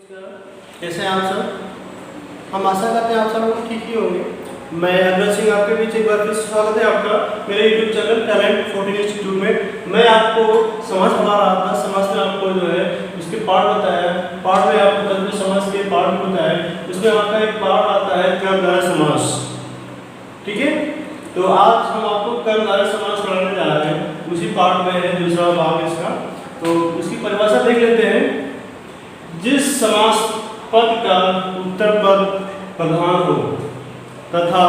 कैसे हैं आप सब? हम आशा करते हैं आप सब लोग ठीक ही होंगे। मैं अरविंद सिंह आपके बीच एक बार फिर से स्वागत है आपका मेरे YouTube चैनल टैलेंट 14 इंस्टीट्यूट में। मैं आपको समाज पढ़ा रहा था। समाज में आपको जो है उसके पार्ट बताया, पार्ट में आपको तत्व समाज के पार्ट बताया। उसमें आपका एक पार्ट आता है कर्मधारय समास, ठीक है। तो आज हम आपको कर्मधारय समास पढ़ाने जा रहे हैं। उसी पार्ट में है दूसरा भाग इसका, तो उसकी परिभाषा देख लेते हैं। जिस समास पद का उत्तर पद प्रधान हो तथा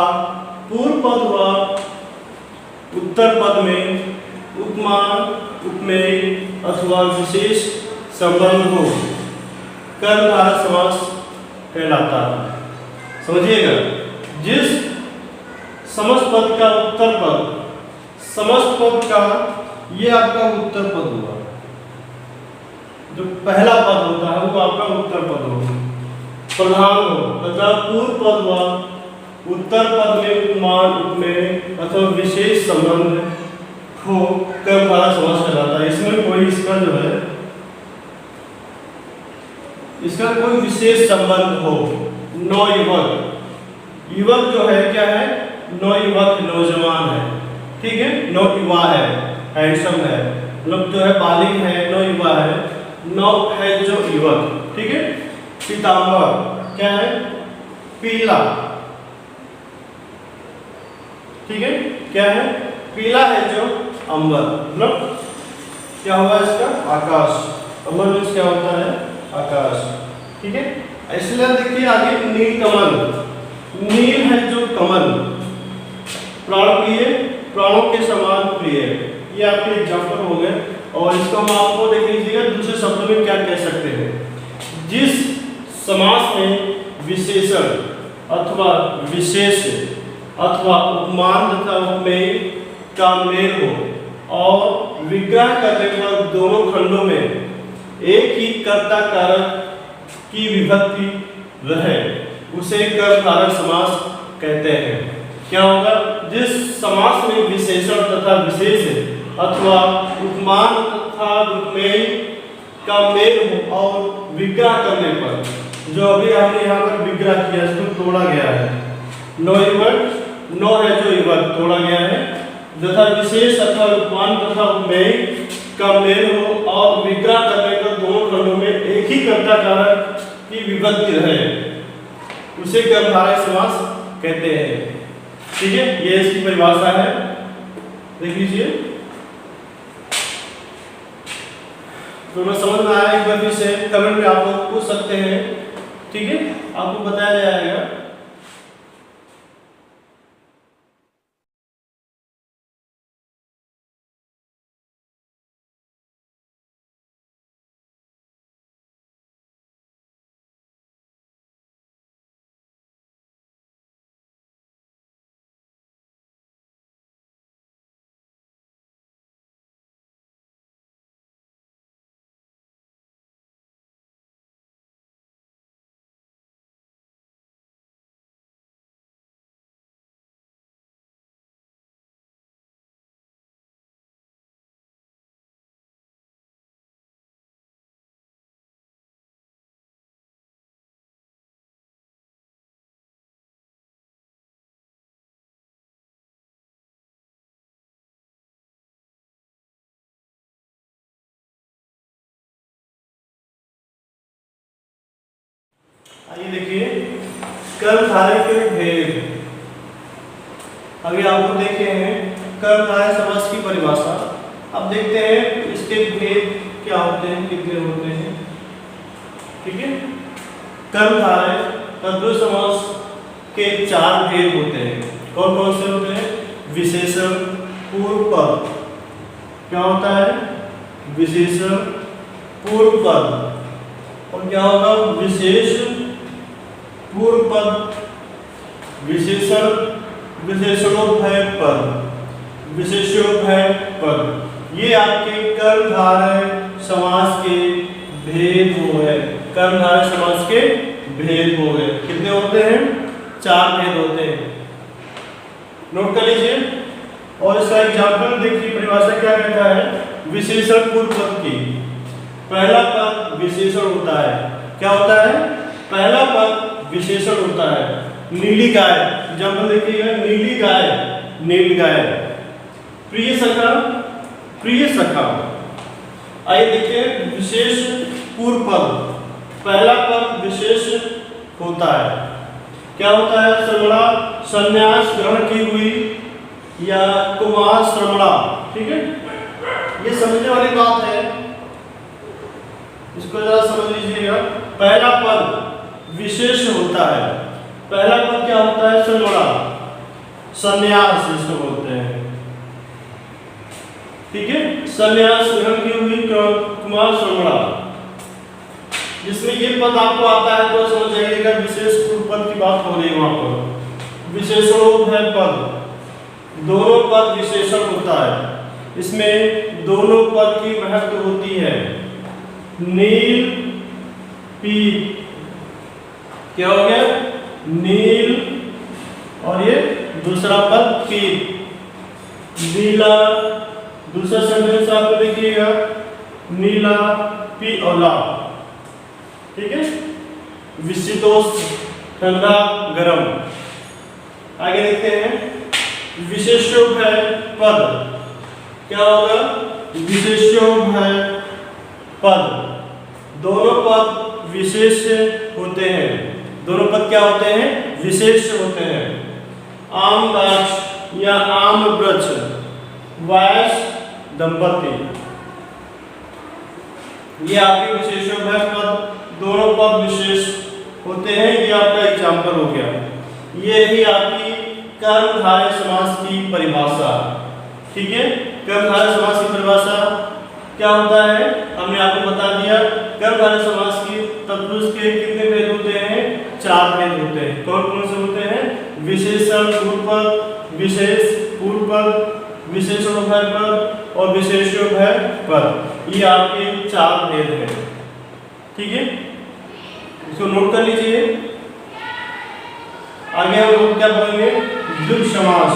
पूर्व पद व उत्तर पद में उपमान, उपमेय अथवा विशेष संबंध हो, कर्मधारय समास कहलाता है। समझिएगा, जिस समस्त पद का उत्तर पद, समस्त पद का ये आपका उत्तर पद हुआ, जो पहला पद होता है वो आपका उत्तर पद हो, प्रधान हो तथा पूर्व पद व उत्तर पद में उपमान, उपमेय अथवा विशेष संबंध हो, कर्मधारय समास कहलाता है। इसमें कोई इसका जो है इसका कोई विशेष संबंध हो, नवयुवक, युवक जो है क्या है, नवयुवक नौजवान है, ठीक है, नवयुवा है, हैंडसम है, मतलब जो है बालिग है, नवयुवा है, नव है जो युवक, ठीक है। पीताम्बर क्या है, पीला, ठीक है, क्या है, पीला है जो अंबर, मतलब क्या होगा इसका, आकाश। अंबर मीन्स क्या होता है, आकाश, ठीक है। इसलिए देखिए आगे नील कमल, नील है जो कमल, प्राण प्रिय, प्राणों के समान प्रिय, ये आपके एग्जाम्पल हो गए। और इसको हम आपको देख लीजिएगा दूसरे शब्दों में क्या कह सकते हैं। जिस समास में विशेषण अथवा विशेष अथवा उपमान तथा उपमेय का मेल हो और विग्रह करने पर दोनों खंडों में एक ही कर्ता कारक की विभक्ति रहे, उसे कर्मधारय समास कहते हैं। क्या होगा, जिस समास में विशेषण तथा विशेष अथवा उपमान तथा उपमेय का मेल हो और विग्रह करने पर, जो अभी हमने यहाँ पर विग्रह किया इसको तोड़ा गया है, नवयुवक, नौ है जो युवक तोड़ा गया है, तथा विशेष अथवा उपमान तथा उपमेय का मेल हो और विग्रह करने पर दोनों खंडों में एक ही कर्ता कारक की विभक्ति रहे, उसे कर्मधारय समास कहते हैं, ठीक है। ये इसकी परिभाषा है, देख लीजिए। तो मैं समझ में आया, एक बार फिर से कमेंट में आप लोग पूछ सकते हैं, ठीक है, आपको बताया जाएगा। आइए देखिए, कर्मधारय के भेद, अभी आपको देखे हैं कर्मधारय समास की परिभाषा। अब देखते हैं इसके भेद क्या होते हैं, कितने होते हैं, ठीक है। कर्मधारय तद्भव समास के 4 भेद होते हैं। कौन कौन से होते हैं, विशेषण, पूर्व पद, क्या होता है, विशेषण, पूर्व पद, और क्या होगा, विशेष, पूर्व पद, विशेषण, विशेषणोभय पद, विशेषोभय पद, ये आपके कर्मधारय समास के भेद हो गए। कर्मधारय समास के भेद हो गए, कितने होते हैं, 4 भेद होते हैं, नोट कर लीजिए। और इसका एग्जाम्पल देखिए, परिभाषा क्या कहता है, विशेषण पूर्व पद की, पहला पद विशेषण होता है, क्या होता है? पहला पद विशेषण होता है। नीली गाय, एग्जाम्पल देखिएगा, नीली गाय, नील गाय। प्रिय सखा, प्रिय सखा। आइए देखते हैं विशेष पूर्व पद। पहला पद विशेष होता है, क्या होता है? श्रमणा, संन्यास ग्रहण की हुई या कुमार श्रमणा। ठीक है, ये समझने वाली बात है, इसको जरा समझ लीजिएगा। पहला पद विशेष होता है। पहला पद क्या होता है? श्रमणा, संन्यास इसको बोलते हैं। ठीक है, संन्यास ग्रहण की हुई कुमार श्रमणा, जिसमें ये पद आपको आता है तो समझ जाइएगा विशेष पूर्व पद की बात हो रही है। वहां पर विशेषण है पद, दोनों पद विशेषण होता है। इसमें दोनों पद की महत्व होती है। नील पीत, क्या हो गया? नील, और ये दूसरा पद पीत, नीला। दूसरा सेंटेंस आप देखिएगा, नीला पी और ला। ठीक है, विशितोष्ण, ठंडा गरम। आगे देखते हैं विशेषयोग है पद, क्या होगा? विशेषयोग है पद, दोनों पद विशेष होते हैं। दोनों पद क्या होते हैं? विशेष होते हैं। आम गाछ या आम वृक्ष, वयस्क दंपति, ये आपके विशेषयोग है पद, दोनों पद विशेष होते हैं। ये आपका एग्जाम्पल हो गया। ये ही आपकी कर्मधारय समास की परिभाषा। ठीक है, कर्मधारय समास की परिभाषा क्या होता है? हमने आपको बता दिया। कर्मधारय समास की तत्पुरुष के कितने भेद होते हैं? 4 भेद होते हैं। कौन कौन से होते हैं? विशेषण पूर्व पद, विशेष पूर्व पद, विशेषण है पद और विशेषयोग है पद। ये आपके 4 भेद हैं। ठीक है, इसको नोट कर लीजिए। आगे हम लोग क्या पढ़ेंगे? द्विगु समास।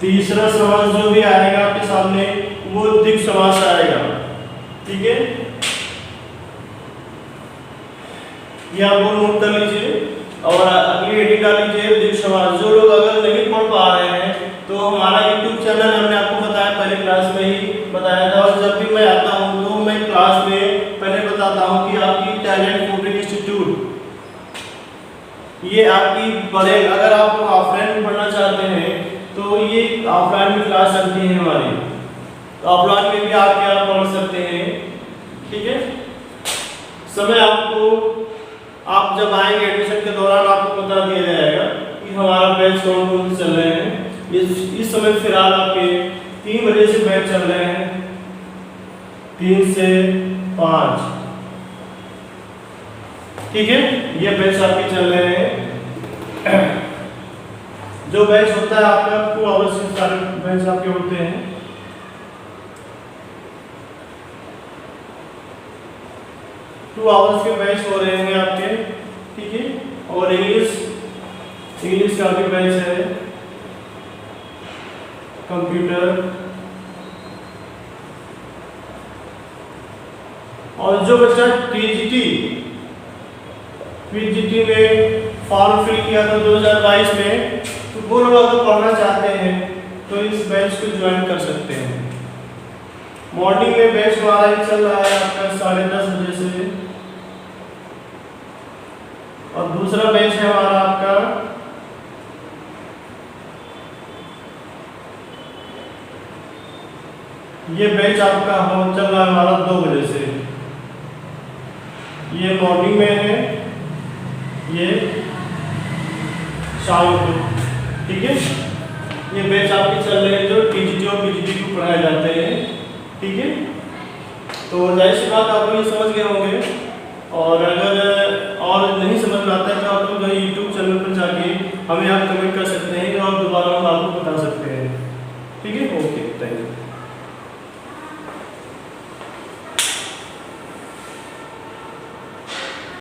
तीसरा समास जो भी आएगा आपके सामने वो द्विगु समास आएगा। ठीक है, ये आप नोट कर लीजिए और अगली हेडिंग डाल लीजिए द्विगु समास। जो लोग अगर नहीं पढ़ पा रहे हैं तो हमारा YouTube चैनल हमने आपको बताया, पहले क्लास में ही बताया था। और जब भी मैं आता हूँ तो मैं क्लास में पहले बताता हूँ कि आपकी टैलेंट कोडिंग इंस्टीट्यूट ये आपकी पढ़े। अगर आप ऑफलाइन में पढ़ना चाहते हैं तो ये ऑफलाइन में क्लास चलती है हमारी, तो ऑफलाइन में भी आके आप पढ़ सकते हैं। ठीक है, समय आपको, आप जब आएंगे एडमिशन के दौरान आपको बता दिया जाएगा कि हमारा बैच कौन कौन से चल रहे हैं। इस समय फिलहाल आपके 3 बजे से बैच चल रहे हैं, 3 से 5। ठीक है, ये बैच आपके चल रहे हैं। जो बैच होता है आपका 2 आवर्स के सारे बैच आपके होते हैं। टू आवर्स के बैच हो रहे हैं आपके। ठीक है, और इंग्लिश का भी बैच है, कंप्यूटर। और जो बच्चा पीजीटी में फॉर्म फिल किया था 2022 में, तो वो लोग अगर पढ़ना चाहते हैं तो इस बैच को ज्वाइन कर सकते हैं। मॉर्निंग में बैच हमारा ही चल रहा है आपका 10:30 बजे से, और दूसरा बैच है हमारा आपका ये बैच आपका चल रहा है हमारा 2 बजे से। ये मॉर्निंग में है, ये शाम को। ठीक है, ये बैच आपके चल रहे हैं जो टीजीटी और पीजीटी को पढ़ाए जाते हैं। ठीक है, तो जाहिर सी बात आप लोग समझ गए होंगे। और अगर और नहीं समझ में आता है तो आप लोग यूट्यूब चैनल पर जाके हमें आप कमेंट कर सकते हैं और दोबारा हम आपको बता सकते हैं। ठीक है, ओके, थैंक यू।